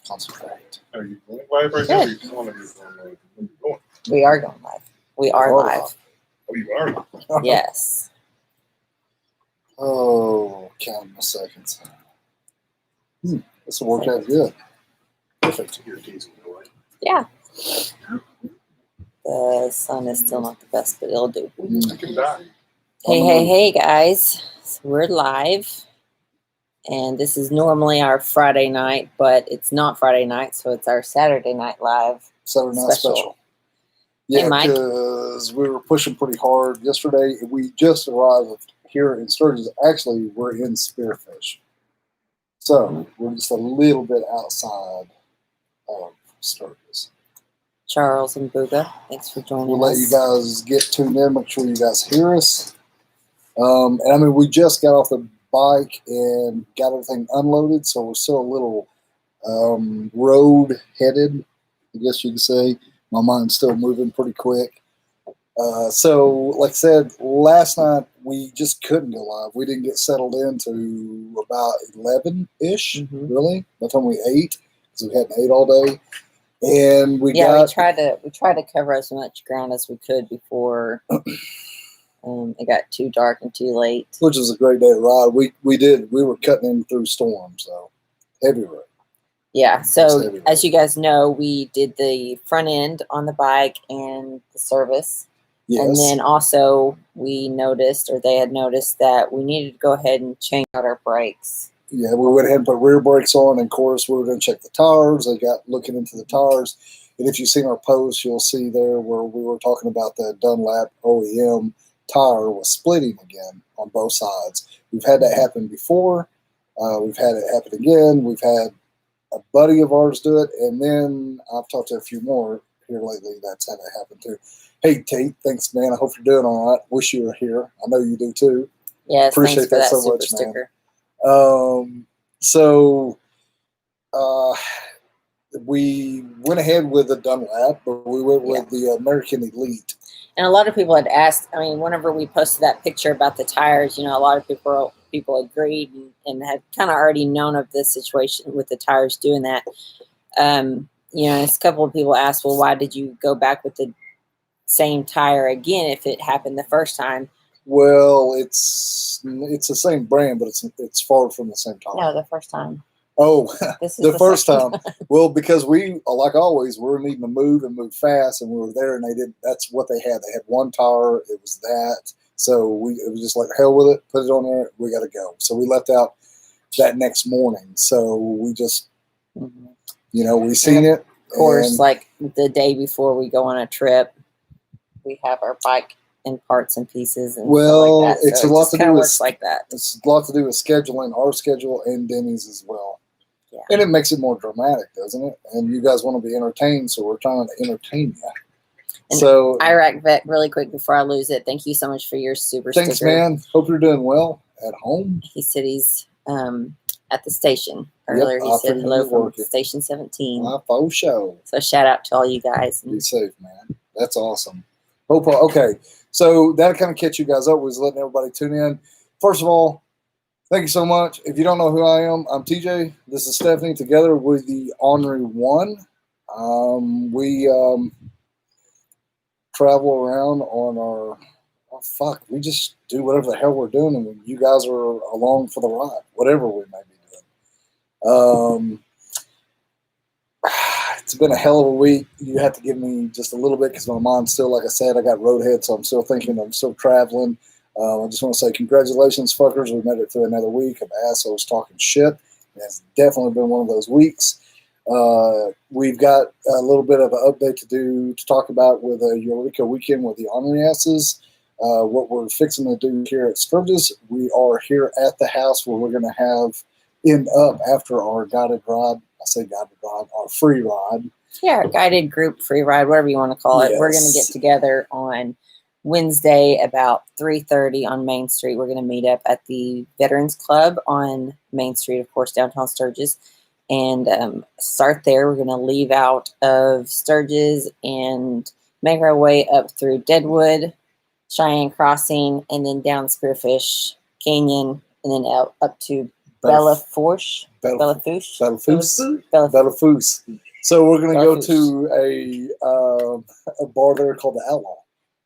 Concentrate. Are you going live right now? Or you just want to be going? We are going live. We are live. Oh, you are? Yes. Oh, count my seconds. This will work out good. Perfect. You're teasing me away. Yeah. The sun is still not the best, but it'll do. I can die. Hey, guys. So we're live. And this is normally our Friday night, but it's not Friday night, so it's our Saturday night live. Saturday night special. Yeah, because we were pushing pretty hard yesterday. We just arrived here in Sturgis. Actually, we're in Spearfish. So we're just a little bit outside of Sturgis. Charles and Booga, thanks for joining us. We'll let you guys get tuned in. Make sure you guys hear us. And I mean, we just got off the bike and got everything unloaded, so we're still a little road headed, I guess you could say. My mind's still moving pretty quick. So, like I said, last night we just couldn't go live. We didn't get settled into about 11-ish, really, by the time we ate, because we hadn't ate all day. And we tried to cover as much ground as we could before it got too dark and too late. Which was a great day to ride. We were cutting in through storms, so heavy rain. Yeah, so as you guys know, we did the front end on the bike and the service. Yes. And then also we noticed, or they had noticed, that we needed to go ahead and change out our brakes. Yeah, we went ahead and put rear brakes on, and of course we were going to check the tires. They got looking into the tires. And if you've seen our post, you'll see there where we were talking about the Dunlap OEM tire was splitting again on both sides. We've had that happen before. We've had it happen again. We've had a buddy of ours do it, and then I've talked to a few more here lately that's had it happen too. Hey, Tate, thanks, man. I hope you're doing all right. Wish you were here. I know you do too. Yeah, appreciate that so much, man. So we went ahead with the Dunlap, but we went with the American Elite. And a lot of people had asked, I mean, whenever we posted that picture about the tires, you know, a lot of people agreed and had kind of already known of this situation with the tires doing that. You know, a couple of people asked, well, why did you go back with the same tire again if it happened the first time? Well, it's the same brand, but it's far from the same tire. No, the first time. Oh, the first time. Well, because we, like always, we were needing to move and move fast, and we were there, and that's what they had. They had one tire. It was that. So it was just like, hell with it. Put it on there. We got to go. So we left out that next morning. So we just, you know, we seen it. Of course, like the day before we go on a trip, we have our bike in parts and pieces. And well, like that. It's a lot to do with like that. It's a lot to do with scheduling, our schedule, and Denney's as well. Yeah. And it makes it more dramatic, doesn't it? And you guys want to be entertained, so we're trying to entertain you. And so, Iraq Vet, really quick before I lose it, thank you so much for your super thanks, sticker. man. Hope you're doing well at home. He said he's at the station earlier. He said hello from Station 17. For sure. So shout out to all you guys. Be safe, man. That's awesome. Okay, so that'll kind of catch you guys up. We're just letting everybody tune in. First of all, thank you so much. If you don't know who I am, I'm TJ. This is Stephanie. Together with the Ornery One, we travel around on our. We just do whatever the hell we're doing, and you guys are along for the ride, whatever we may be doing. It's been a hell of a week. You have to give me just a little bit because my mind's still, like I said, I got roadhead, so I'm still thinking, I'm still traveling. I just want to say congratulations, fuckers. We made it through another week of assholes talking shit. It's definitely been one of those weeks. We've got a little bit of an update to talk about with a Eureka weekend with the Ornery asses. What we're fixing to do here at Sturgis, we are here at the house where we're going to end up after our guided ride. I say guided ride, our free ride. Yeah, our guided group free ride, whatever you want to call it. Yes. We're going to get together on Wednesday about 3:30 on Main Street. We're going to meet up at the Veterans Club on Main Street, of course, downtown Sturgis, and start there. We're going to leave out of Sturgis and make our way up through Deadwood, Cheyenne Crossing, and then down Spearfish Canyon, and then up to Bellafouche. Bellafouche. Bellafouche. Bellafouche. So we're going to go Bellafouche. to a bar there called the Outlaw.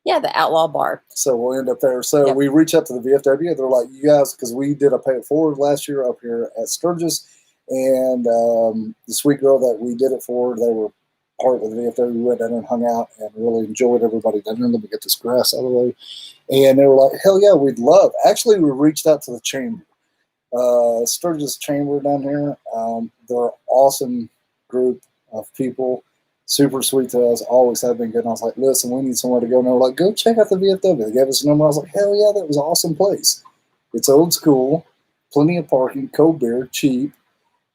Yeah, the Outlaw Bar. So we'll end up there. So Yep. we reach out to the VFW. They're like, you guys, because we did a pay it forward last year up here at Sturgis. And the sweet girl that we did it for, they were part of the VFW. We went down there and hung out and really enjoyed everybody down there. Let me get this grass out of the way. And they were like, hell yeah, we'd love. Actually, we reached out to the chamber. Sturgis Chamber down here. They're an awesome group of people. Super sweet to us. Always have been good. And I was like, listen, we need somewhere to go. And they were like, go check out the VFW. They gave us a number. I was like, hell yeah, that was an awesome place. It's old school, plenty of parking, cold beer, cheap,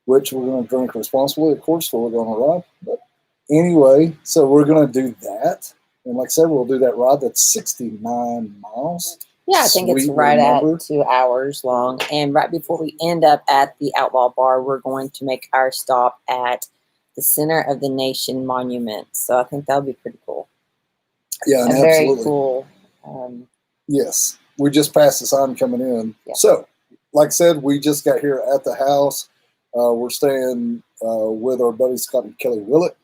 which we're going to drink responsibly, of course, before we're going to ride. But anyway, so we're going to do that. And like I said, we'll do that ride. That's 69 miles. Yeah, I think it's right at 2 hours long. And right before we end up at the Outlaw Bar, we're going to make our stop at the Center of the Nation Monument. So I think that'll be pretty cool. Yeah, and very absolutely. Cool. Yes, we just passed the sign coming in. Yeah. So, like I said, we just got here at the house. We're staying with our buddy Scott and Kelly Willett.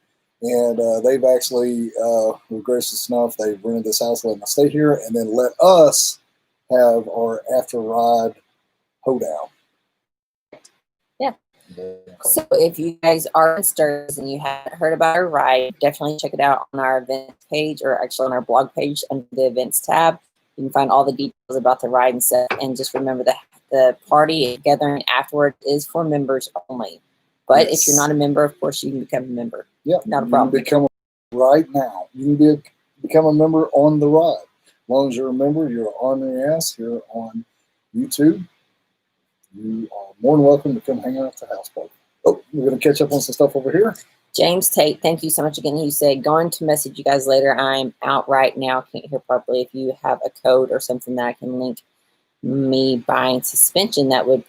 And they've actually were gracious enough. They rented this house, letting us stay here, and then let us have our after ride hoedown. Yeah. So if you guys are in Sturgis and you haven't heard about our ride, definitely check it out on our events page, or actually on our blog page under the events tab. You can find all the details about the ride and stuff. And just remember that the party and gathering afterward is for members only. But if you're not a member, of course, you can become a member. Yeah, not a problem. You can become right now. You can become a member on the ride. As long as you're a member, you're on your ass. You're on YouTube. You are more than welcome to come hang out at the house party. Oh, we're going to catch up on some stuff over here. James Tate, thank you so much again. He said, going to message you guys later. I'm out right now. Can't hear properly. If you have a code or something that I can link me buying suspension that would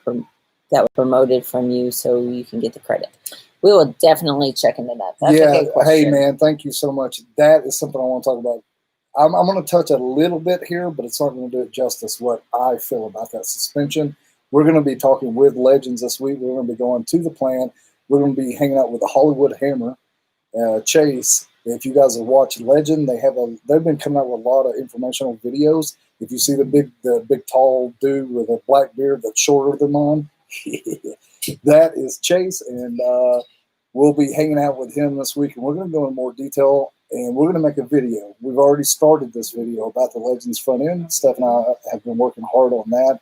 promoted from you so you can get the credit. We will definitely check into that. That's a good question. Hey, man, thank you so much. That is something I want to talk about. I'm going to touch a little bit here, but it's not going to do it justice what I feel about that suspension. We're going to be talking with Legends this week. We're going to be going to the plant. We're going to be hanging out with the Hollywood Hammer, Chase. If you guys have watched Legend, they've been coming out with a lot of informational videos. If you see the big tall dude with a black beard that's shorter than mine, that is Chase, and we'll be hanging out with him this week, and we're going to go into more detail, and we're going to make a video. We've already started this video about the Legends front end. Steph and I have been working hard on that.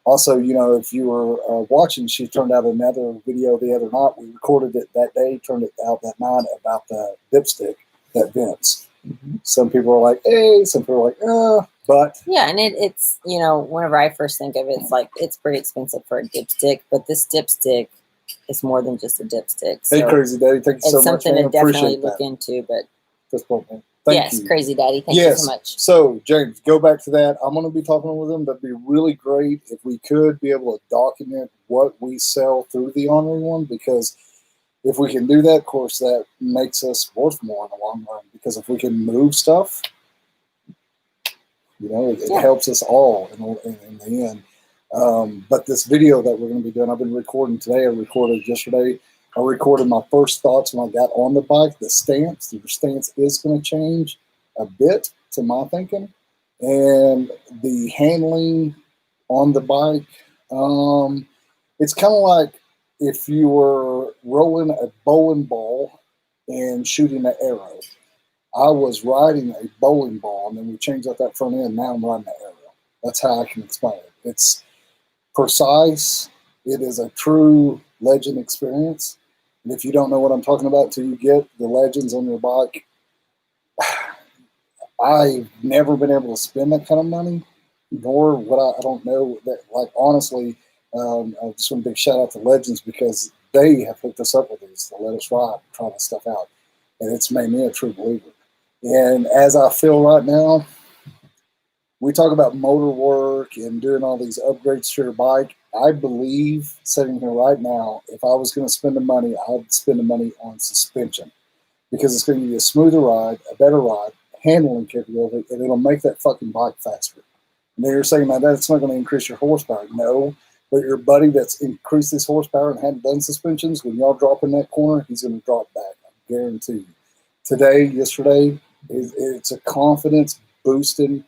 Also, if you were watching, she turned out another video the other night. We recorded it that day, turned it out that night about the dipstick that vents. Mm-hmm. Some people are like, hey, some people are like, but. Yeah, and it's, whenever I first think of it, it's like, it's pretty expensive for a dipstick, but this dipstick is more than just a dipstick. So hey, Crazy Daddy, thank you so much. It's something to definitely look into, but. That's cool, man. Thank you. Crazy Daddy. Thank you so much. So, James, go back to that. I'm going to be talking with them. That'd be really great if we could be able to document what we sell through the Ornery One, because if we can do that, of course, that makes us worth more in the long run. Because if we can move stuff, it helps us all in the end. But this video that we're going to be doing, I've been recording today. I recorded yesterday. I recorded my first thoughts when I got on the bike. The stance, your stance is going to change a bit to my thinking. And the handling on the bike, it's kind of like if you were rolling a bowling ball and shooting an arrow. I was riding a bowling ball, and then we changed out that front end. Now I'm riding an arrow. That's how I can explain it. It's precise. It is a true Legend experience. And if you don't know what I'm talking about till you get the Legends on your bike, I've never been able to spend that kind of money, nor what I don't know that, like, honestly, I just want a big shout out to Legends, because they have hooked us up with these to let us ride and try this stuff out. And it's made me a true believer. And as I feel right now, we talk about motor work and doing all these upgrades to your bike. I believe, sitting here right now, if I was going to spend the money, I'd spend the money on suspension, because it's going to give you a smoother ride, a better ride, handling capability, and it'll make that fucking bike faster. And then you're saying, now that's not going to increase your horsepower. No, But your buddy that's increased his horsepower and hadn't done suspensions, when y'all drop in that corner, he's going to drop back. I guarantee you. Today, yesterday, it's a confidence boosting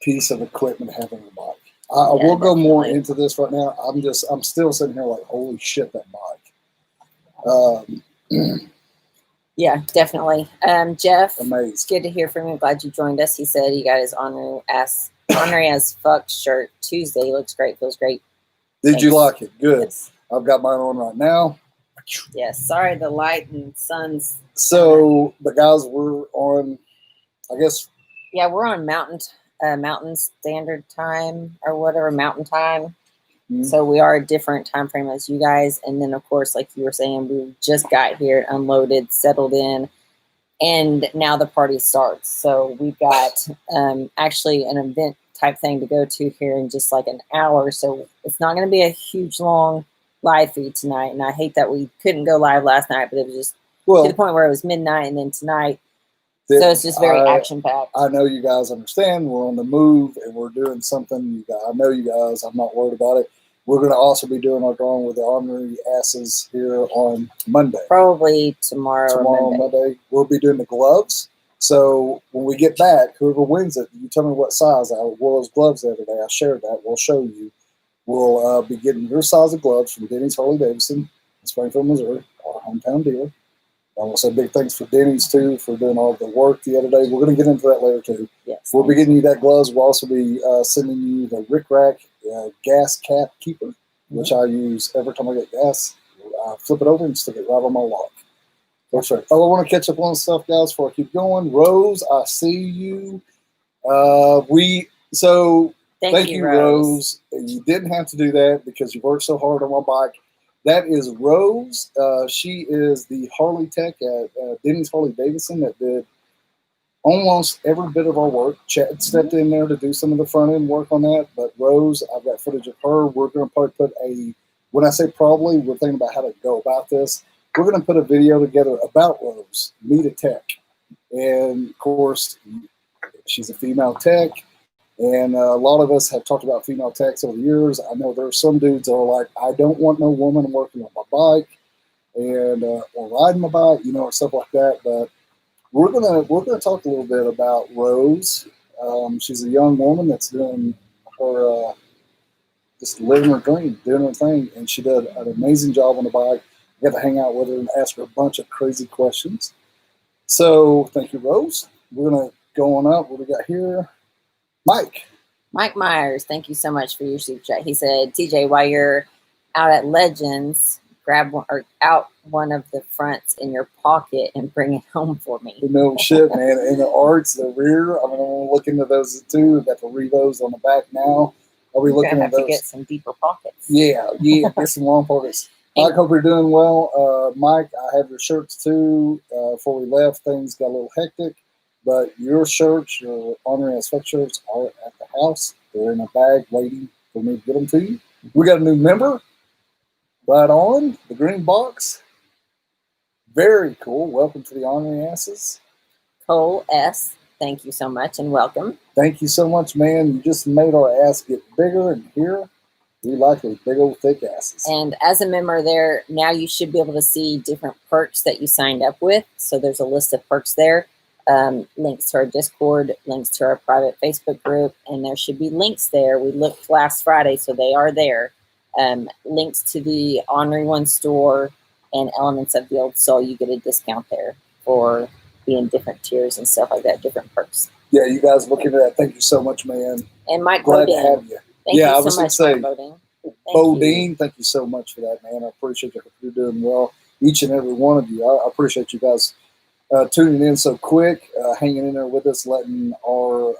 piece of equipment having a bike. I will go more into this right now. I'm still sitting here like, holy shit, that bike. Yeah, definitely. Jeff, amazing. It's good to hear from you. Glad you joined us. He said he got his Ornery as fuck shirt Tuesday. Looks great, feels great. Did you like it? Good. Yes. I've got mine on right now. Yes. Sorry, the light and sun's. So the guys were on, I guess. Yeah, we're on Mountain Standard Time or whatever, Mountain Time. Mm-hmm. So we are a different time frame as you guys. And then, of course, like you were saying, we just got here, unloaded, settled in, and now the party starts. So we've got actually an event type thing to go to here in just like an hour. So it's not going to be a huge, long live feed tonight. And I hate that we couldn't go live last night, but it was just to the point where it was midnight and then tonight. So it's just very action-packed. I know you guys understand. We're on the move, and we're doing something. I know you guys. I'm not worried about it. We're going to also be doing our drawing with the Ornery asses here on Monday. Probably tomorrow or Monday. We'll be doing the gloves. So when we get back, whoever wins it, you tell me what size. I wore those gloves the other day. I shared that. We'll show you. We'll be getting your size of gloves from Denney's Harley Davidson in Springfield, Missouri, our hometown dealer. I want to say big thanks for Denney's, too, for doing all the work the other day. We're going to get into that later, too. Yes. We'll be getting you that gloves. We'll also be sending you the Rick Rack gas cap keeper, which I use every time I get gas. I flip it over and stick it right on my lock. That's right. Oh, I want to catch up on stuff, guys, before I keep going. Rose, I see you. Thank you, Rose. You didn't have to do that because you worked so hard on my bike. That is Rose. She is the Harley tech at Denney's Harley Davidson that did almost every bit of our work. Chad stepped in there to do some of the front end work on that. But Rose, I've got footage of her. We're going to probably put when I say probably, we're thinking about how to go about this. We're going to put a video together about Rose, Meet a Tech. And of course, she's a female tech. And a lot of us have talked about female techs over the years. I know there are some dudes that are like, I don't want no woman working on my bike and or riding my bike, or stuff like that. But we're gonna talk a little bit about Rose. She's a young woman that's doing her just living her dream, doing her thing, and she did an amazing job on the bike. I got to hang out with her and ask her a bunch of crazy questions. So thank you, Rose. We're gonna go on up. What do we got here? Mike Myers, thank you so much for your super chat. He said, TJ, while you're out at Legends, grab one of the fronts in your pocket and bring it home for me. No shit, man. And the arts, the rear, I'm gonna look into those too. Got the Revos on the back now. I'll be looking at those. To get some deeper pockets. Yeah, get some long pockets. Mike, hope you're doing well. Mike, I have your shirts too. Before we left, things got a little hectic. But your shirts, your Ornery sweatshirts, are at the house. They're in a bag waiting for me to get them to you. We got a new member. Right on. The green box. Very cool. Welcome to the Ornery asses. Cole S., thank you so much and welcome. Thank you so much, man. You just made our ass get bigger, and here we like those big old thick asses. And as a member there, now you should be able to see different perks that you signed up with. So there's a list of perks there. Links to our Discord, links to our private Facebook group, and there should be links there. We looked last Friday, so they are there. Links to the Ornery One store and Elements of the Old Soul. You get a discount there for being different tiers and stuff like that, different perks. Yeah, you guys look into that. Thank you so much, man. And Mike Glad Bodine. to have you. Thank you so much, Mike Bodine. Bodine, thank you so much for that, man. I appreciate you. You're doing well. Each and every one of you. I appreciate you guys tuning in so quick, hanging in there with us, letting our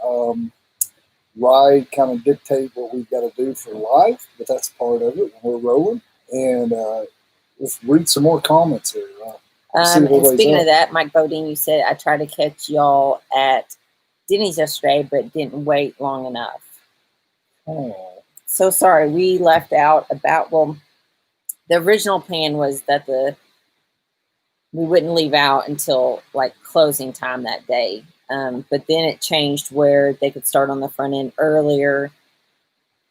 ride kind of dictate what we've got to do for live, but that's part of it. We're rolling, and let's read some more comments here. And speaking of that, Mike Bodine, you said, I tried to catch y'all at Denney's yesterday, but didn't wait long enough. Oh. So sorry, we left out the original plan was that we wouldn't leave out until like closing time that day. But then it changed where they could start on the front end earlier.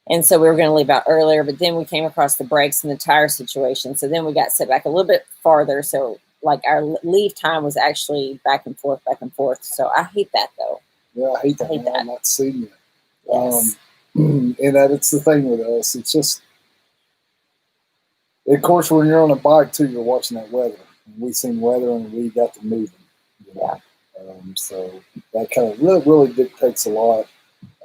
And so we were going to leave out earlier, but then we came across the brakes and the tire situation. So then we got set back a little bit farther. So like our leave time was actually back and forth. So I hate that though. Yeah, I hate that. hate that. I'm not seeing it. Yes. And that it's the thing with us. It's just, of course, when you're on a bike too, you're watching that weather. We seen weather and we got to moving. You know? So that kind of really dictates a lot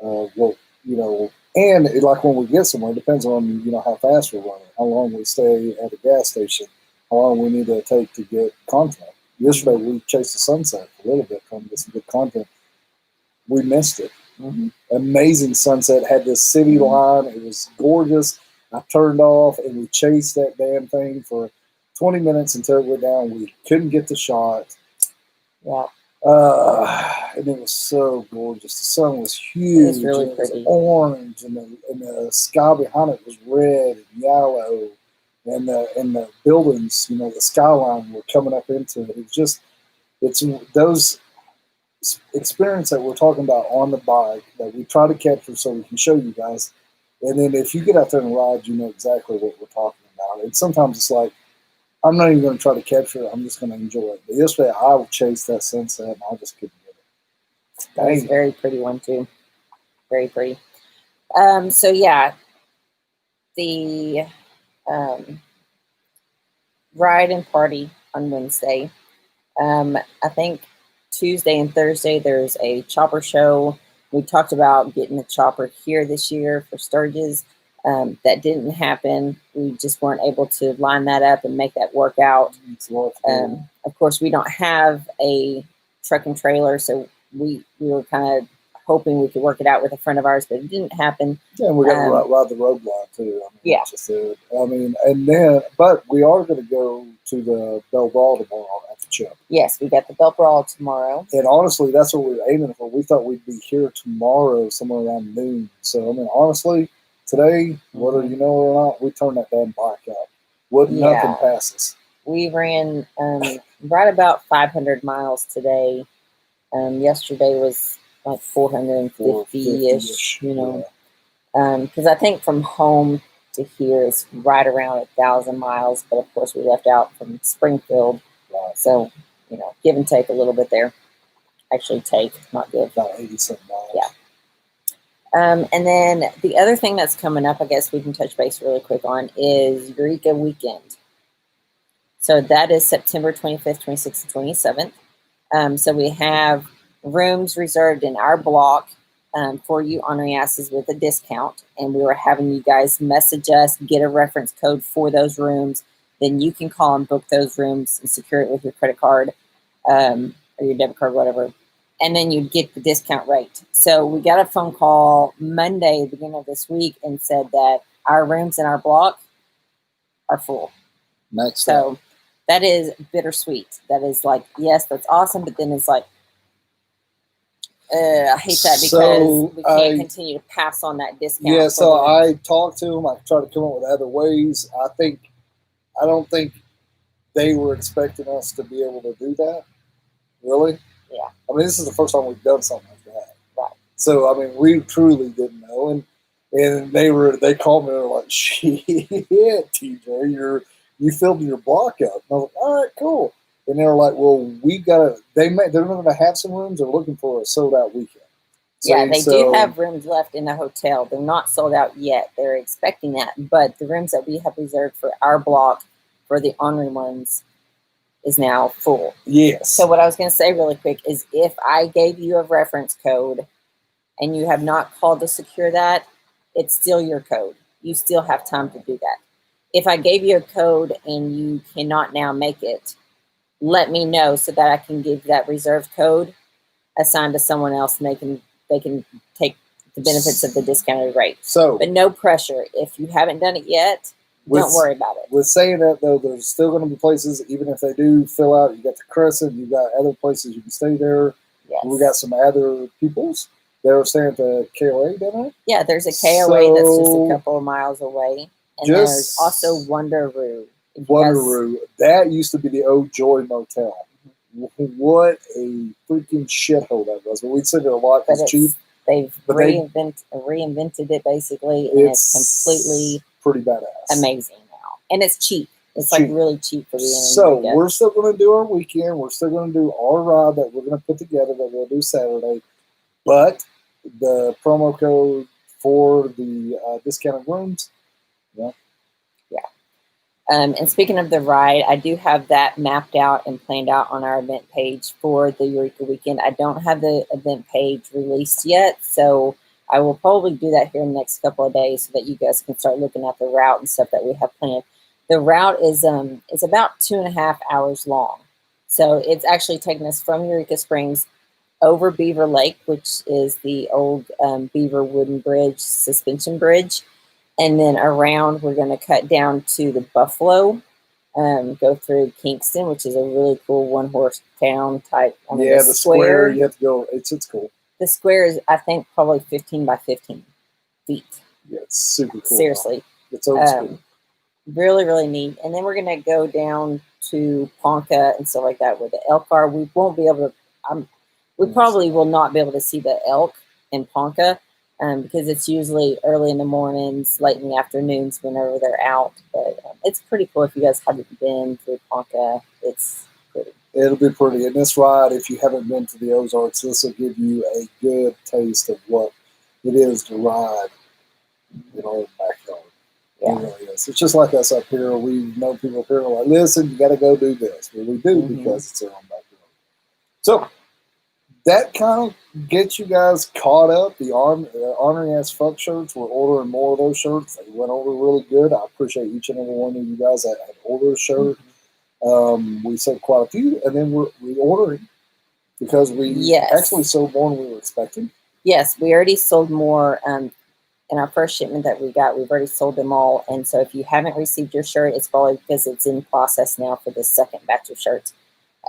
of what, you know, and like when we get somewhere, it depends on, you know, how fast we're running, how long we stay at a gas station, how long we need to take to get content. Yesterday we chased the sunset a little bit, trying to get some good content. We missed it. Mm-hmm. Amazing sunset, had this city line. It was gorgeous. I turned off and we chased that damn thing for 20 minutes until it went down. We couldn't get the shot. Yeah. And it was so gorgeous. The sun was huge. It was really pretty. It was orange, and the sky behind it was red and yellow. And the buildings, you know, the skyline were coming up into it. It's those experience that we're talking about on the bike that we try to capture so we can show you guys. And then if you get out there and ride, you know exactly what we're talking about. And sometimes it's like, I'm not even going to try to capture it. I'm just going to enjoy it. But yesterday, I chased that sunset, and I just couldn't get it. That was a very pretty one, too. Very pretty. So, yeah, the ride and party on Wednesday. I think Tuesday and Thursday, there's a chopper show. We talked about getting the chopper here this year for Sturgis. That didn't happen. We just weren't able to line that up and make that work out. Of course, we don't have a truck and trailer, so we were kind of hoping we could work it out with a friend of ours, but it didn't happen. Yeah, and we're going to ride the road glide too. Yeah. But we are going to go to the Bell Brawl tomorrow at the Chip. Yes, we got the Bell Brawl tomorrow. And honestly, that's what we were aiming for. We thought we'd be here tomorrow somewhere around noon. So, I mean, honestly, today, whether you know or not, we turned that damn bike out. Nothing passes. We ran right about 500 miles today. Yesterday was like 450-ish, you know. Because I think from home to here is right around 1,000 miles. But, of course, we left out from Springfield. So, you know, give and take a little bit there. Actually take, not give. About 80-something miles. Yeah. And then the other thing that's coming up, I guess we can touch base really quick on, is Eureka weekend. So that is September 25th, 26th, and 27th. So we have rooms reserved in our block for you ornery asses with a discount. And we were having you guys message us, get a reference code for those rooms. Then you can call and book those rooms and secure it with your credit card or your debit card, whatever. And then you'd get the discount rate. So we got a phone call Monday, beginning of this week, and said that our rooms in our block are full. So that is bittersweet. That is like, yes, that's awesome. But then it's like, I hate that because we can't continue to pass on that discount. Yeah, so I talked to them. I tried to come up with other ways. I don't think they were expecting us to be able to do that. Really? Yeah. I mean, this is the first time we've done something like that. Right. So, I mean, we truly didn't know. And they called me and were like, shit, TJ, you filled your block up. And I was like, all right, cool. And they were like, well, they're going to have some rooms. They're looking for a sold out weekend. They do have rooms left in the hotel. They're not sold out yet. They're expecting that. But the rooms that we have reserved for our block, for the Ornery ones, is now full. Yes. So what I was going to say really quick is if I gave you a reference code and you have not called to secure that, it's still your code. You still have time to do that. If I gave you a code and you cannot now make it, let me know so that I can give that reserved code assigned to someone else and they can take the benefits of the discounted rate. But no pressure. If you haven't done it yet, don't worry about it. With saying that, though, there's still going to be places, even if they do fill out, you got the Crescent, you got other places you can stay there. Yes. We got some other peoples. They were staying at the KOA, didn't they? Yeah, there's a KOA that's just a couple of miles away. And there's also Wonderoo. That used to be the old Joy Motel. What a freaking shithole that was. But we'd sit there a lot. It's cheap. They've But reinvented it basically, and it's completely pretty badass, amazing now, and it's cheap. It's like really cheap for being. So we're still going to do our weekend. We're still going to do our ride that we're going to put together that we'll do Saturday. But the promo code for the discounted rooms, yeah. And speaking of the ride, I do have that mapped out and planned out on our event page for the Eureka weekend. I don't have the event page released yet, so I will probably do that here in the next couple of days so that you guys can start looking at the route and stuff that we have planned. The route is about 2.5 hours long. So it's actually taking us from Eureka Springs over Beaver Lake, which is the old Beaver Wooden Bridge, suspension bridge. And then around, we're going to cut down to the Buffalo, go through Kingston, which is a really cool one-horse town type. The square, you have to go. It's cool. The square is, I think, probably 15 by 15 feet. Yeah, it's super cool. Seriously. It's old school. Really, really neat. And then we're going to go down to Ponca and stuff like that with the elk are. We won't be able to, we probably will not be able to see the elk in Ponca because it's usually early in the mornings, late in the afternoons whenever they're out. But it's pretty cool if you guys haven't been to Ponca. It's pretty. It'll be pretty. And this ride, if you haven't been to the Ozarks, this will give you a good taste of what it is to ride in our backyard. Yeah. It really is. It's just like us up here. We know people up here are like, listen, you got to go do this. Well, we do because it's our own backyard. So that kind of gets you guys caught up. The Ornery As Fuck shirts, we're ordering more of those shirts. They went over really good. I appreciate each and every one of you guys that had ordered a shirt. We sold quite a few, and then we're reordering because we actually sold more than we were expecting. Yes, we already sold more. In our first shipment that we got, we've already sold them all. And so if you haven't received your shirt, it's probably because it's in process now for the second batch of shirts.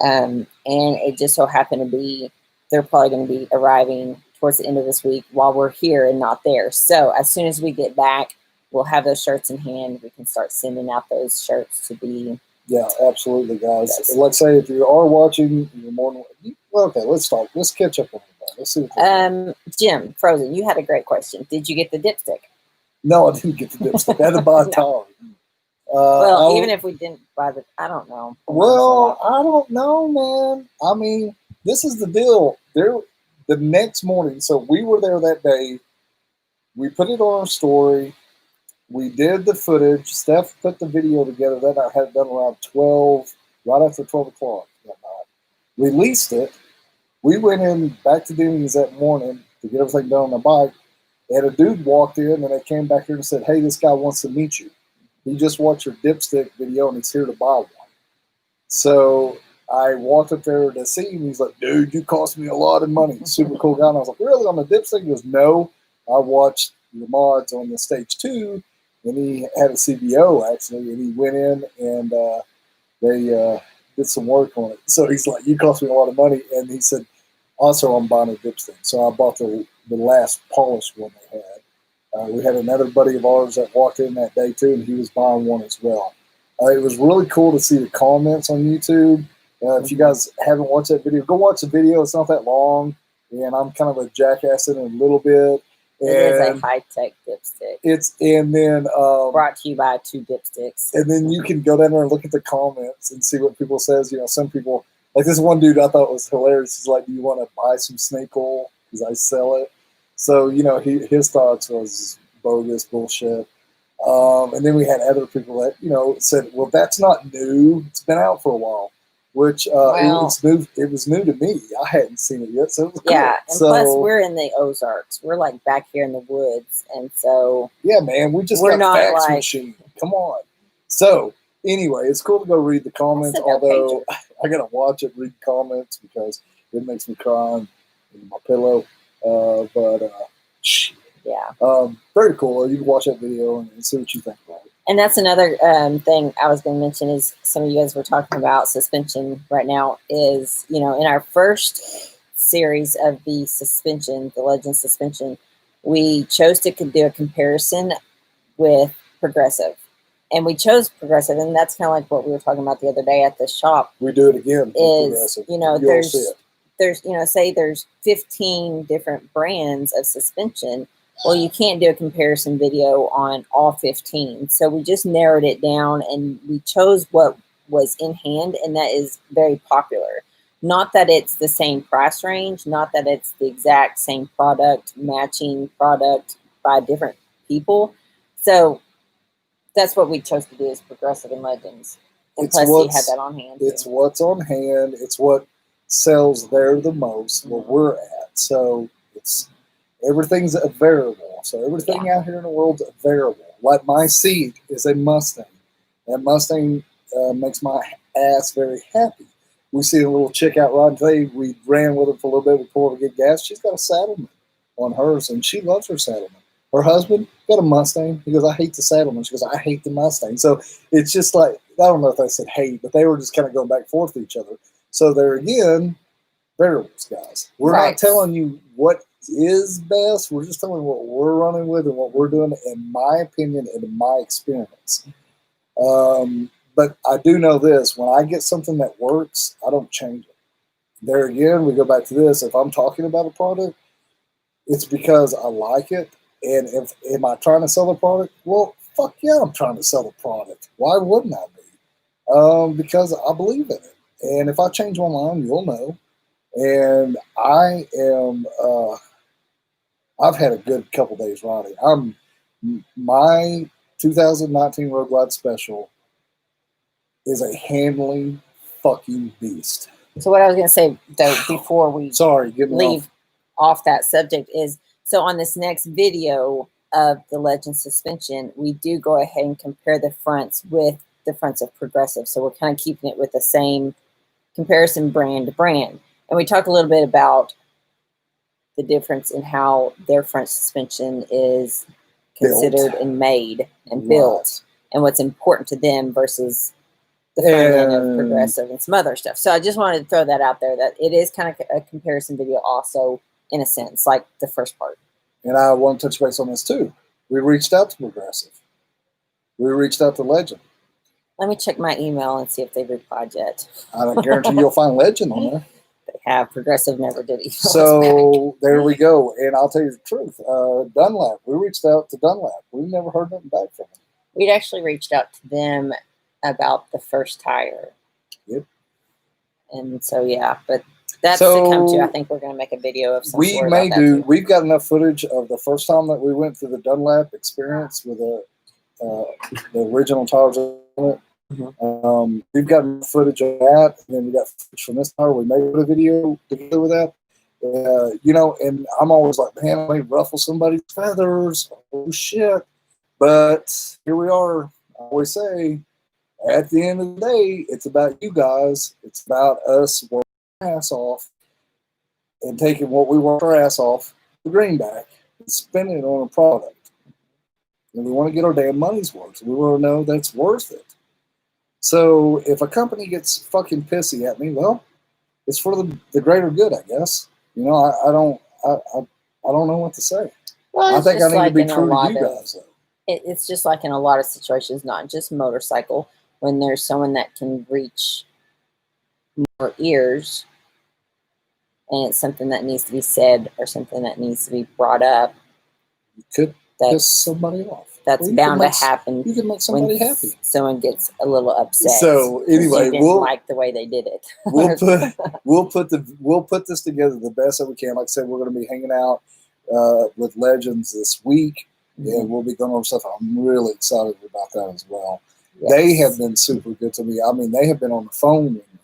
And it just so happened to be, they're probably going to be arriving towards the end of this week while we're here and not there. So as soon as we get back, we'll have those shirts in hand. We can start sending out those shirts to be. Yeah, absolutely, guys. Yes. Let's say if you are watching, you're more than okay. Let's talk. Let's catch up on that. Let's see. Jim Frozen, you had a great question. Did you get the dipstick? No, I didn't get the dipstick. I had to buy a towel. Well, even if we didn't buy the, I don't know. Well, I don't know, man. I mean, this is the deal. The next morning, so we were there that day. We put it on our story. We did the footage. Steph put the video together. That I had done around 12, right after 12 o'clock that night. Released it. We went in back to Denney's that morning to get everything done on the bike. And a dude walked in and they came back here and said, hey, this guy wants to meet you. He just watched your dipstick video and he's here to buy one. So I walked up there to see him. He's like, dude, you cost me a lot of money. Super cool guy. And I was like, really, on the dipstick? He goes, no. I watched your mods on the stage 2. And he had a CBO, actually, and he went in and they did some work on it. So he's like, you cost me a lot of money. And he said, also, I'm buying a dipstick. So I bought the last polished one they had. We had another buddy of ours that walked in that day, too, and he was buying one as well. It was really cool to see the comments on YouTube. If you guys haven't watched that video, go watch the video. It's not that long, and I'm kind of a jackass in it a little bit. It is a high-tech dipstick. And then brought to you by 2 dipsticks. And then you can go down there and look at the comments and see what people says. You know, some people, like this one dude I thought was hilarious. He's like, do you want to buy some snake oil? Because I sell it. So, you know, his thoughts was bogus bullshit. And then we had other people that, you know, said, well, that's not new. It's been out for a while. Which it was new to me. I hadn't seen it yet, so it was cool. Yeah, and plus we're in the Ozarks. We're like back here in the woods, and so yeah, man, we just got a fax machine. Come on. So anyway, it's cool to go read the comments. Although I gotta watch it, read comments because it makes me cry in my pillow. Yeah, very cool. You can watch that video and see what you think about it. And that's another thing I was going to mention is some of you guys were talking about suspension right now is, you know, in our first series of the suspension, the Legend suspension, we chose to do a comparison with Progressive. And we chose Progressive, and that's kind of like what we were talking about the other day at the shop. We do it again. Is, you know, there's, say there's 15 different brands of suspension. Well, you can't do a comparison video on all 15. So we just narrowed it down and we chose what was in hand, and that is very popular. Not that it's the same price range, not that it's the exact same product, matching product by different people. So that's what we chose to do, is Progressive and Legends. And plus you had that on hand. It's what's on hand. It's what sells there the most, where we're at. So it's everything's a variable. So everything out here in the world's a variable. Like my seat is a Mustang. That Mustang makes my ass very happy. We see a little chick out riding today. We ran with her for a little bit. We pulled her to get gas. She's got a Saddleman on hers, and she loves her Saddleman. Her husband got a Mustang. He goes, I hate the Saddleman. She goes, I hate the Mustang. So it's just like, I don't know if they said hate, but they were just kind of going back and forth with each other. So there again, variables, guys. We're not telling you what is best. We're just telling you what we're running with and what we're doing, in my opinion and in my experience. But I do know this. When I get something that works, I don't change it. There again, we go back to this. If I'm talking about a product, it's because I like it. And am I trying to sell the product? Well, fuck yeah, I'm trying to sell the product. Why wouldn't I be? Because I believe in it. And if I change my mind, you'll know. And I am, I've had a good couple days riding. My 2019 Road Glide Special is a handling fucking beast. So what I was going to say, though, before we leave off that subject is, so on this next video of the Legend suspension, we do go ahead and compare the fronts with the fronts of Progressive. So we're kind of keeping it with the same comparison brand to brand. And we talk a little bit about the difference in how their front suspension is considered and made and built, and what's important to them versus the front end of Progressive and some other stuff. So I just wanted to throw that out there, that it is kind of a comparison video also, in a sense, like the first part. And I want to touch base on this too. We reached out to Progressive. We reached out to Legend. Let me check my email and see if they've replied yet. I don't guarantee you'll find Legend on there. They have. Progressive never did email So there we go. And I'll tell you the truth. Dunlap. We reached out to Dunlap. We've never heard nothing back from them. We'd actually reached out to them about the first tire. Yep. And so, yeah, but that's to come to. I think we're going to make a video of some sort about that too. We've got enough footage of the first time that we went through the Dunlap experience with the original tires on it. Mm-hmm. We've got footage of that, and then we got footage from this tire. We made a video together with that. And I'm always like, man, I may ruffle somebody's feathers. Oh, shit. But here we are. I always say, at the end of the day, it's about you guys. It's about us working our ass off and taking what we work our ass off, the greenback, and spending it on a product. And we want to get our damn money's worth. We want to know that it's worth it. So if a company gets fucking pissy at me, well, it's for the greater good, I guess. I don't know what to say. Well, I think I need to be true to you guys, though. It's just like in a lot of situations, not just motorcycle, when there's someone that can reach more ears and it's something that needs to be said or something that needs to be brought up. You could piss somebody off. That's bound to happen. You can make somebody happy. Someone gets a little upset. So anyway, we'll like the way they did it. we'll put this together the best that we can. Like I said, we're going to be hanging out with Legends this week, and we'll be going over stuff. I'm really excited about that as well. Yes. They have been super good to me. I mean, they have been on the phone with me,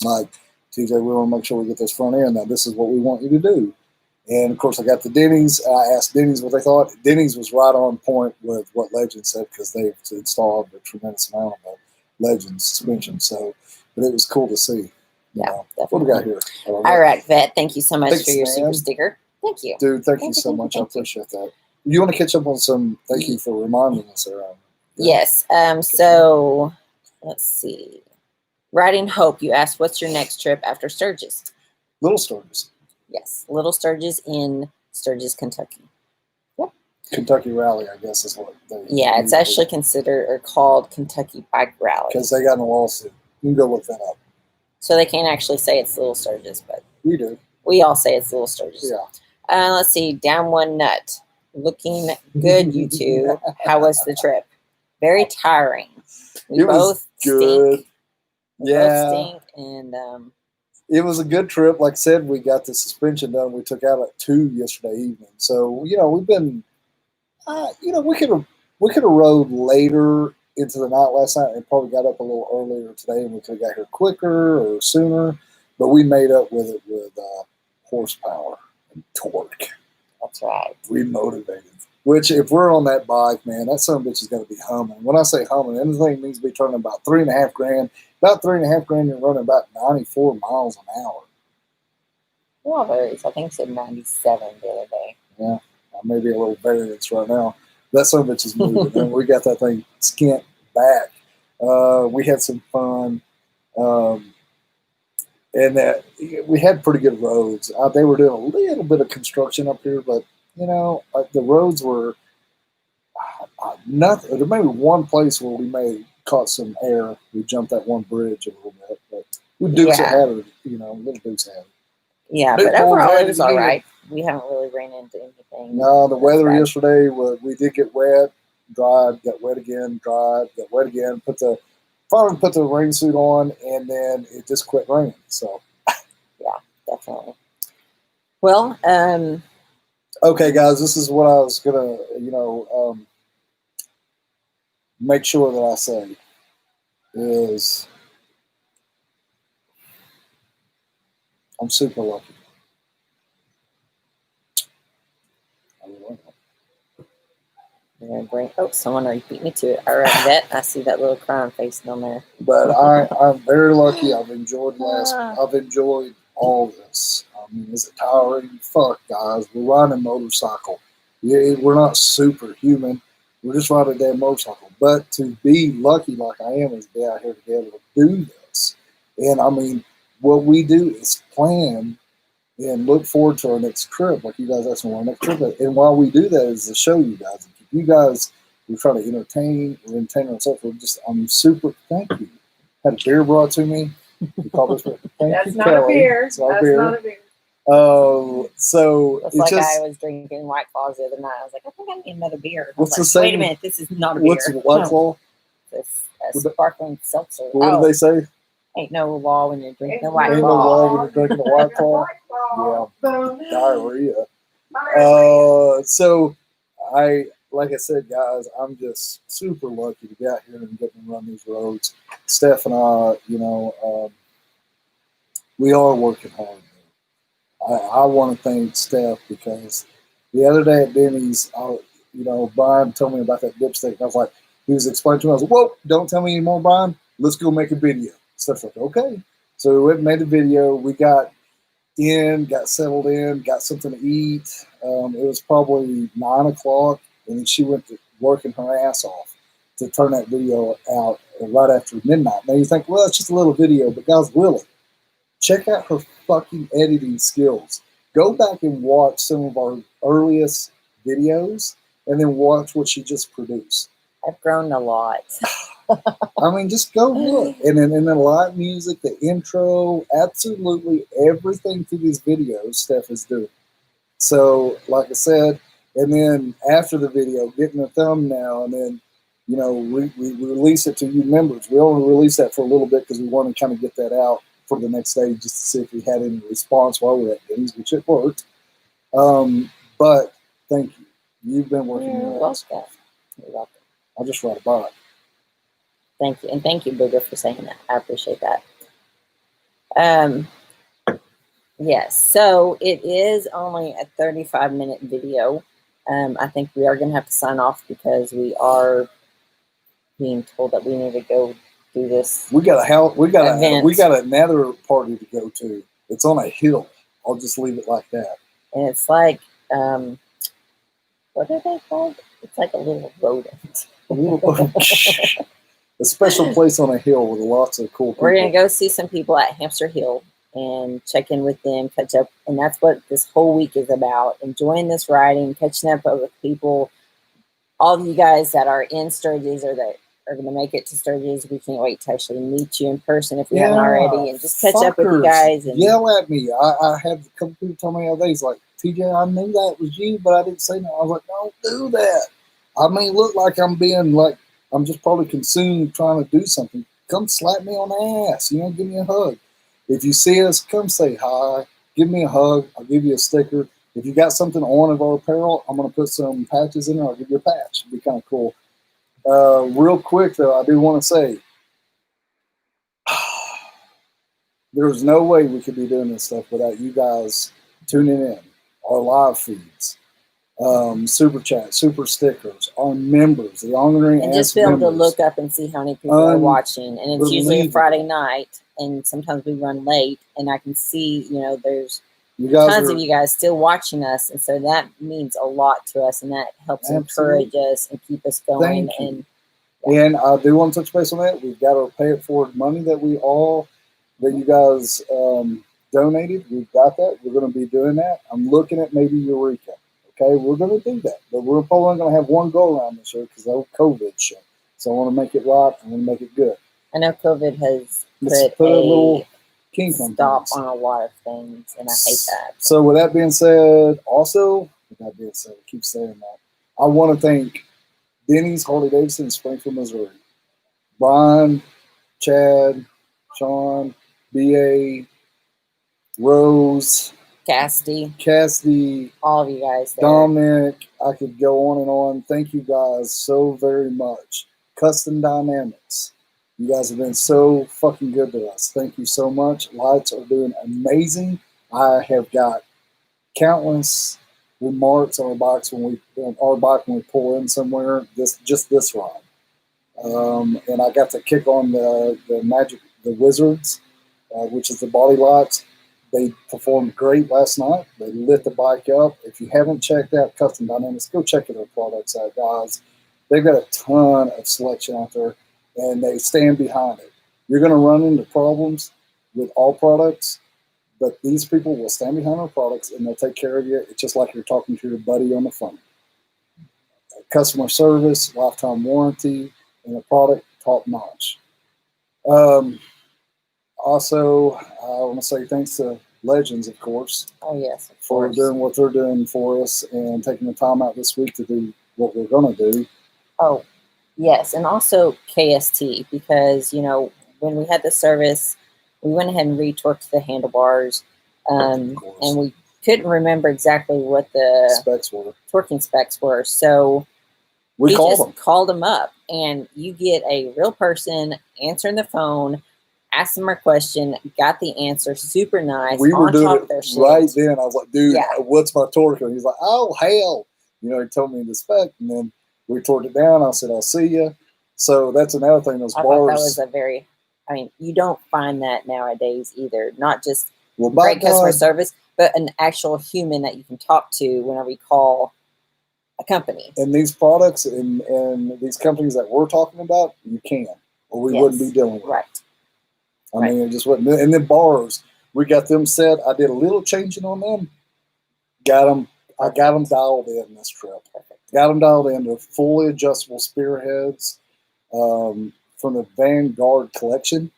like, TJ, we want to make sure we get this front end. Now, this is what we want you to do. And, of course, I got the Denney's. I asked Denney's what they thought. Denney's was right on point with what Legend said because they've installed a tremendous amount of Legend suspension. So, but it was cool to see. Yeah, definitely. What do we got here? All right, Vet. Thank you so much for your super sticker. Thank you. Dude, thank you so much. I appreciate that. You want to catch up on some, thank you for reminding us around. Yes. So, let's see. Riding Hope, you asked, what's your next trip after Sturgis? Little Sturgis. Yes, Little Sturgis in Sturgis, Kentucky. Yep. Kentucky Rally, I guess, is what they it's actually considered or called Kentucky Bike Rally. Because they got in a lawsuit. You can go look that up. So they can't actually say it's Little Sturgis, but We do. We all say it's Little Sturgis. Yeah. Let's see. Down one nut. Looking good, you two. How was the trip? Very tiring. We It was both good. stink. We both stink, and it was a good trip. Like I said, we got the suspension done. We took out at 2 yesterday evening. So, we've been, we could have rode later into the night last night and probably got up a little earlier today, and we could have got here quicker or sooner. But we made up with it with horsepower and torque. That's right. We motivated. Which, if we're on that bike, man, that son of a bitch is going to be humming. When I say humming, anything needs to be turning about $3,500. About $3,500, you're running about 94 miles an hour. Well, varies. I think it said 97 the other day. Yeah, maybe a little variance right now. That son of a bitch is moving, and we got that thing skint back. We had some fun, and that we had pretty good roads. They were doing a little bit of construction up here, but the roads were nothing. There may be one place where we caught some air. We jumped that one bridge a little bit, but we Dukes had it, little Dukes had it. Yeah, but overall it was all right. We haven't really ran into anything. No, the weather yesterday we did get wet, dried, got wet again, dried, got wet again. Finally put the rain suit on, and then it just quit raining. So, yeah, definitely. Well, okay, guys, this is what I was gonna, make sure that I say is I'm super lucky. You're gonna bring. Oh, someone already beat me to it. All right, Vet. I see that little crying face down there. But I'm very lucky. I've enjoyed all this. I mean, is it tiring? Fuck, guys. We're riding a motorcycle. Yeah, we're not superhuman. We're just riding a damn motorcycle. But to be lucky like I am is to be out here together to do this. And I mean, what we do is plan and look forward to our next trip. Like you guys asked me our next trip. And while we do that is to show you guys. And keep you guys, we try to entertain ourselves. I'm super, thank you. Had a beer brought to me. You call this thank That's you, not Kelly. a beer. It's not That's a beer. not a beer. So it's it like just, I was drinking White Claws the other night. I was like, I think I need another beer. What's the like, saying? Wait a minute, this is not a beer. What's White Claw? It's a sparkling seltzer. What do they say? Ain't no law when you're drinking a White Ain't Claw. no law when you're drinking a White Claw. Yeah, diarrhea. So like I said, guys, I'm just super lucky to get out here and get to run these roads. Steph and I, we are working hard. I want to thank Steph because the other day at Denney's, Brian told me about that dipstick. And I was like, he was explaining to me. I was like, whoa, don't tell me anymore, Brian. Let's go make a video. Steph's like, okay. So we went and made a video. We got settled in, got something to eat. It was probably 9 o'clock, and then she went to working her ass off to turn that video out right after midnight. Now you think, well, it's just a little video, but guys, really, check out her fucking editing skills. Go back and watch some of our earliest videos, and then watch what she just produced. I've grown a lot. I mean, just go look. And then the live music, the intro, absolutely everything to these videos Steph is doing. So, like I said, and then after the video, getting the thumbnail, and then, we release it to you members. We only release that for a little bit because we want to kind of get that out for the next day just to see if we had any response while we were at Denny's, which it worked. But thank you. You've been working your ass off. You're welcome. I'll just ride a bike. Thank you. And thank you, Booger, for saying that. I appreciate that. Yes, so it is only a 35-minute video. I think we are going to have to sign off because we are being told that we need to go do this. We got another party to go to. It's on a hill. I'll just leave it like that. And it's like, what are they called? It's like a little rodent. A special place on a hill with lots of cool people. We're going to go see some people at Hamster Hill and check in with them, catch up. And that's what this whole week is about. Enjoying this riding, catching up with people. All of you guys that are in Sturgis or that are going to make it to Sturgis. We can't wait to actually meet you in person if we Yeah, haven't already, and just catch up with you fuckers guys. And yell at me. I had a couple people tell me the other day, he's like, TJ, I knew that was you, but I didn't say no. I was like, don't do that. I mean, look like I'm being like, I'm just probably consumed trying to do something. Come slap me on the ass, you know, give me a hug. If you see us, come say hi, give me a hug, I'll give you a sticker. If you got something on of our apparel, I'm going to put some patches in there, I'll give you a patch. It'd be kind of cool. Real quick, though, I do want to say, there's no way we could be doing this stuff without you guys tuning in, our live feeds, super chat, super stickers, our members, the honorary and just be able to look up and see how many people are watching. And it's usually a Friday night, and sometimes we run late, and I can see, you know, there's tons of you guys still watching us, and so that means a lot to us, and that helps encourage us and keep us going. And I do want to touch base on that. We've got our pay it forward money that you guys donated. We've got that. We're going to be doing that. I'm looking at maybe Eureka. Okay, we're going to do that, but we're probably going to have one go around this year because of the COVID shit. So I want to make it right. I want to make it good. I know COVID has put a little kink stop on a lot of things, and I hate that. So with that being said, I keep saying that. I want to thank Denney's, Harley Davidson, in Springfield, Missouri. Brian, Chad, Sean, B.A., Rose, Cassidy, all of you guys there. Dominic, I could go on and on. Thank you guys so very much. Custom Dynamics. You guys have been so fucking good to us. Thank you so much. Lights are doing amazing. I have got countless remarks on our bikes when we pull in somewhere. This ride, and I got to kick on the Wizards, which is the body lights. They performed great last night. They lit the bike up. If you haven't checked out Custom Dynamics, go check their products out, guys. They've got a ton of selection out there, and they stand behind it. You're going to run into problems with all products, but these people will stand behind our products, and they'll take care of you. It's just like you're talking to your buddy on the phone. Customer service, lifetime warranty, and the product top-notch. Also, I want to say thanks to Legends, of course. Oh, yes, for doing what they're doing for us and taking the time out this week to do what we're going to do. Oh, yes, and also KST, because, you know, when we had the service, we went ahead and retorqued the handlebars, and we couldn't remember exactly what the torquing specs were, so we just called them up, and you get a real person answering the phone, asked them our question, got the answer, super nice. We were doing it right then. I was like, dude, what's my torque? And he's like, oh, hell. You know, he told me the spec, and then we torqued it down. I said, I'll see you. So that's another thing. Those bars. Thought that was you don't find that nowadays either. Not just great customer service, but an actual human that you can talk to whenever you call a company. And these products and these companies that we're talking about, you can, or we wouldn't be dealing with. Right. I mean, it just wasn't. And then bars, we got them set. I did a little changing on them. I got them dialed in this trip. Got them dialed in. They're fully adjustable spearheads from the Vanguard collection.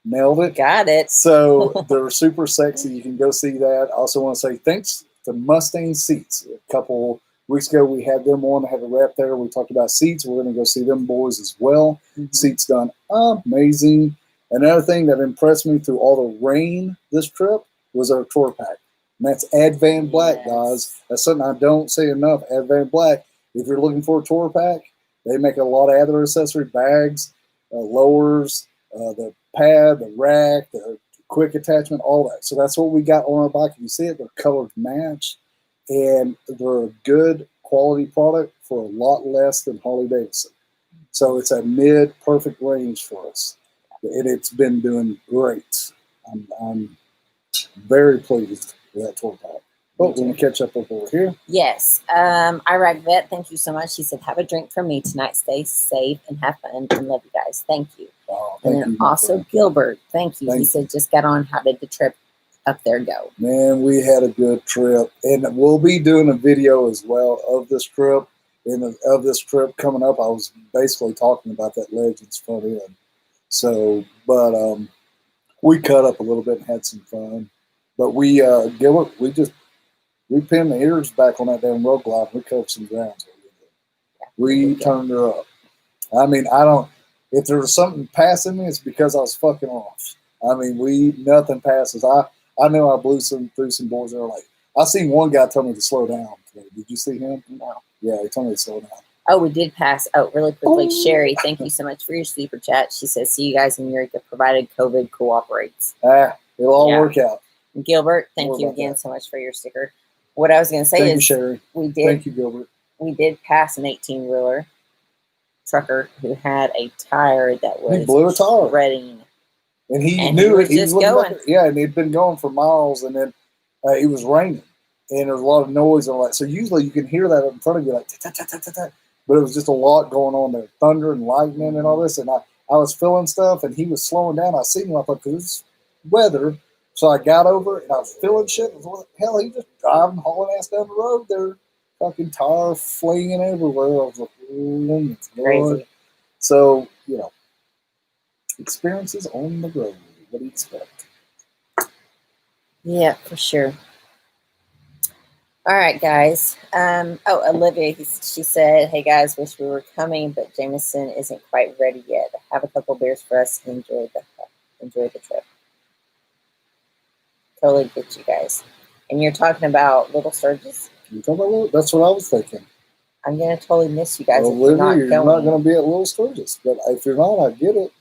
Nailed it. Got it. So they're super sexy. You can go see that. I also want to say thanks to Mustang Seats. A couple weeks ago, we had them on. I had a rep there. We talked about seats. We're going to go see them boys as well. Mm-hmm. Seats done amazing. Another thing that impressed me through all the rain this trip was our tour pack. And that's Advan Black, guys. That's something I don't say enough. Advan Black. If you're looking for a tour pack, they make a lot of other accessory bags, lowers, the pad, the rack, the quick attachment, all that. So that's what we got on our bike. If you see it, they're colored match. And they're a good quality product for a lot less than Harley Davidson. So it's a mid-perfect range for us. It's been doing great. I'm very pleased with that tour pack. But we're going to catch up over here. Yes. Iraq Vet, thank you so much. He said, have a drink from me tonight. Stay safe and have fun and love you guys. Thank you. And then also Gilbert, thank you. He said, just got on. How did the trip up there go? Man, we had a good trip. And we'll be doing a video as well of this trip. of this trip coming up, I was basically talking about that Legends front end. So, but we cut up a little bit and had some fun. But we pinned the ears back on that damn road glide. We covered some grounds. We turned her up. I mean, if there was something passing me, it's because I was fucking off. I mean, nothing passes. I know I blew through some boards that were like, I seen one guy tell me to slow down today. Did you see him? No. Yeah, he told me to slow down. Oh, we did pass. Oh, really quickly, Sherry, thank you so much for your super chat. She says, see you guys in Eureka, provided COVID cooperates. It'll all work out. Gilbert, thank you again so much for your sticker. What I was going to say is, Sherry. Thank you, Gilbert. We did pass an 18-wheeler trucker who had a tire that was he blew a tire. Shredding. And he knew it. He was going. And he'd been going for miles, and then it was raining, and there was a lot of noise and all that. So usually you can hear that in front of you, like ta-ta-ta-ta-ta. But it was just a lot going on there, thunder and lightning and all this. And I was feeling stuff, and he was slowing down. I seen him. I thought, this weather. So I got over, and I was feeling shit. I was, what the hell? He just driving, hauling ass down the road there. Fucking tire flinging everywhere. I was like, it's crazy. So, experiences on the road. What do you expect? Yeah, for sure. All right, guys. Olivia, she said, hey, guys, wish we were coming, but Jameson isn't quite ready yet. Have a couple beers for us and enjoy the trip. Totally get you guys. And you're talking about Little Sturgis? You talking about Little? That's what I was thinking. I'm going to totally miss you guys if you're not going to be at Little Sturgis. But if you're not, I get it.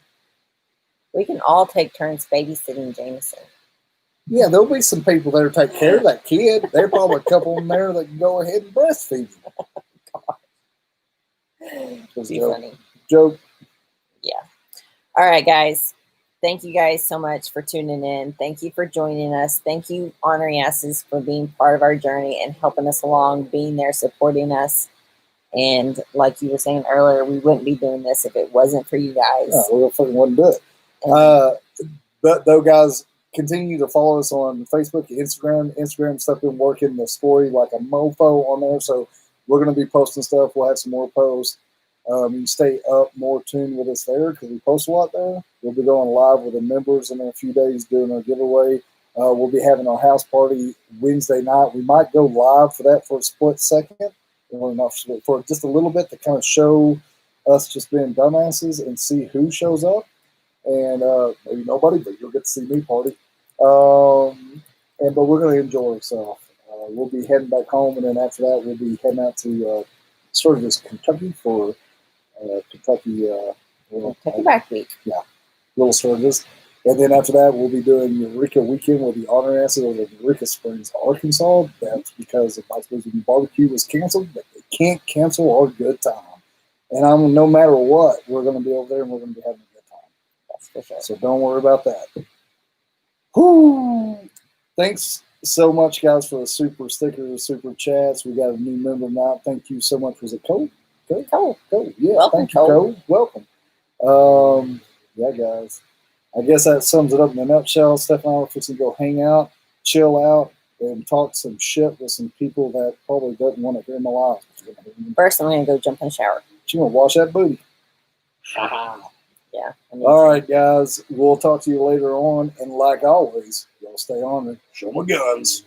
We can all take turns babysitting Jameson. Yeah, there'll be some people there to take care of that kid. There's probably a couple in there that can go ahead and breastfeed him. Too funny. Joke. Yeah. All right, guys. Thank you guys so much for tuning in. Thank you for joining us. Thank you, Ornery Asses, for being part of our journey and helping us along, being there, supporting us. And like you were saying earlier, we wouldn't be doing this if it wasn't for you guys. No, we fucking wouldn't do it. But though, guys, continue to follow us on Facebook, Instagram. Instagram stuff been working the story like a mofo on there. So we're going to be posting stuff. We'll have some more posts. You stay up, more tuned with us there because we post a lot there. We'll be going live with the members in a few days doing our giveaway. We'll be having our house party Wednesday night. We might go live for that for a split second, or not for just a little bit to kind of show us just being dumbasses and see who shows up. And maybe nobody, but you'll get to see me party. But we're going to enjoy ourselves. We'll be heading back home, and then after that, we'll be heading out to Sturgis, Kentucky for Kentucky back week. Yeah, Little Sturgis. And then after that, we'll be doing Eureka weekend with the Honor Acid over in Eureka Springs, Arkansas. That's because the Vice President barbecue was canceled, but they can't cancel our good time. And no matter what, we're going to be over there and we're going to be having a good time. That's for sure. So don't worry about that. Whoo! Thanks so much, guys, for the super stickers, super chats. We got a new member now. Thank you so much. Was it Cole? Cole. Yeah, welcome, thank you, Cole. Welcome. Yeah, guys. I guess that sums it up in a nutshell. Steph and I are fixing to go hang out, chill out, and talk some shit with some people that probably doesn't want to hear my life. First, I'm going to go jump in the shower. You want to wash that booty? Yeah. All right, guys. We'll talk to you later on. And like always, y'all stay on it. Show my guns.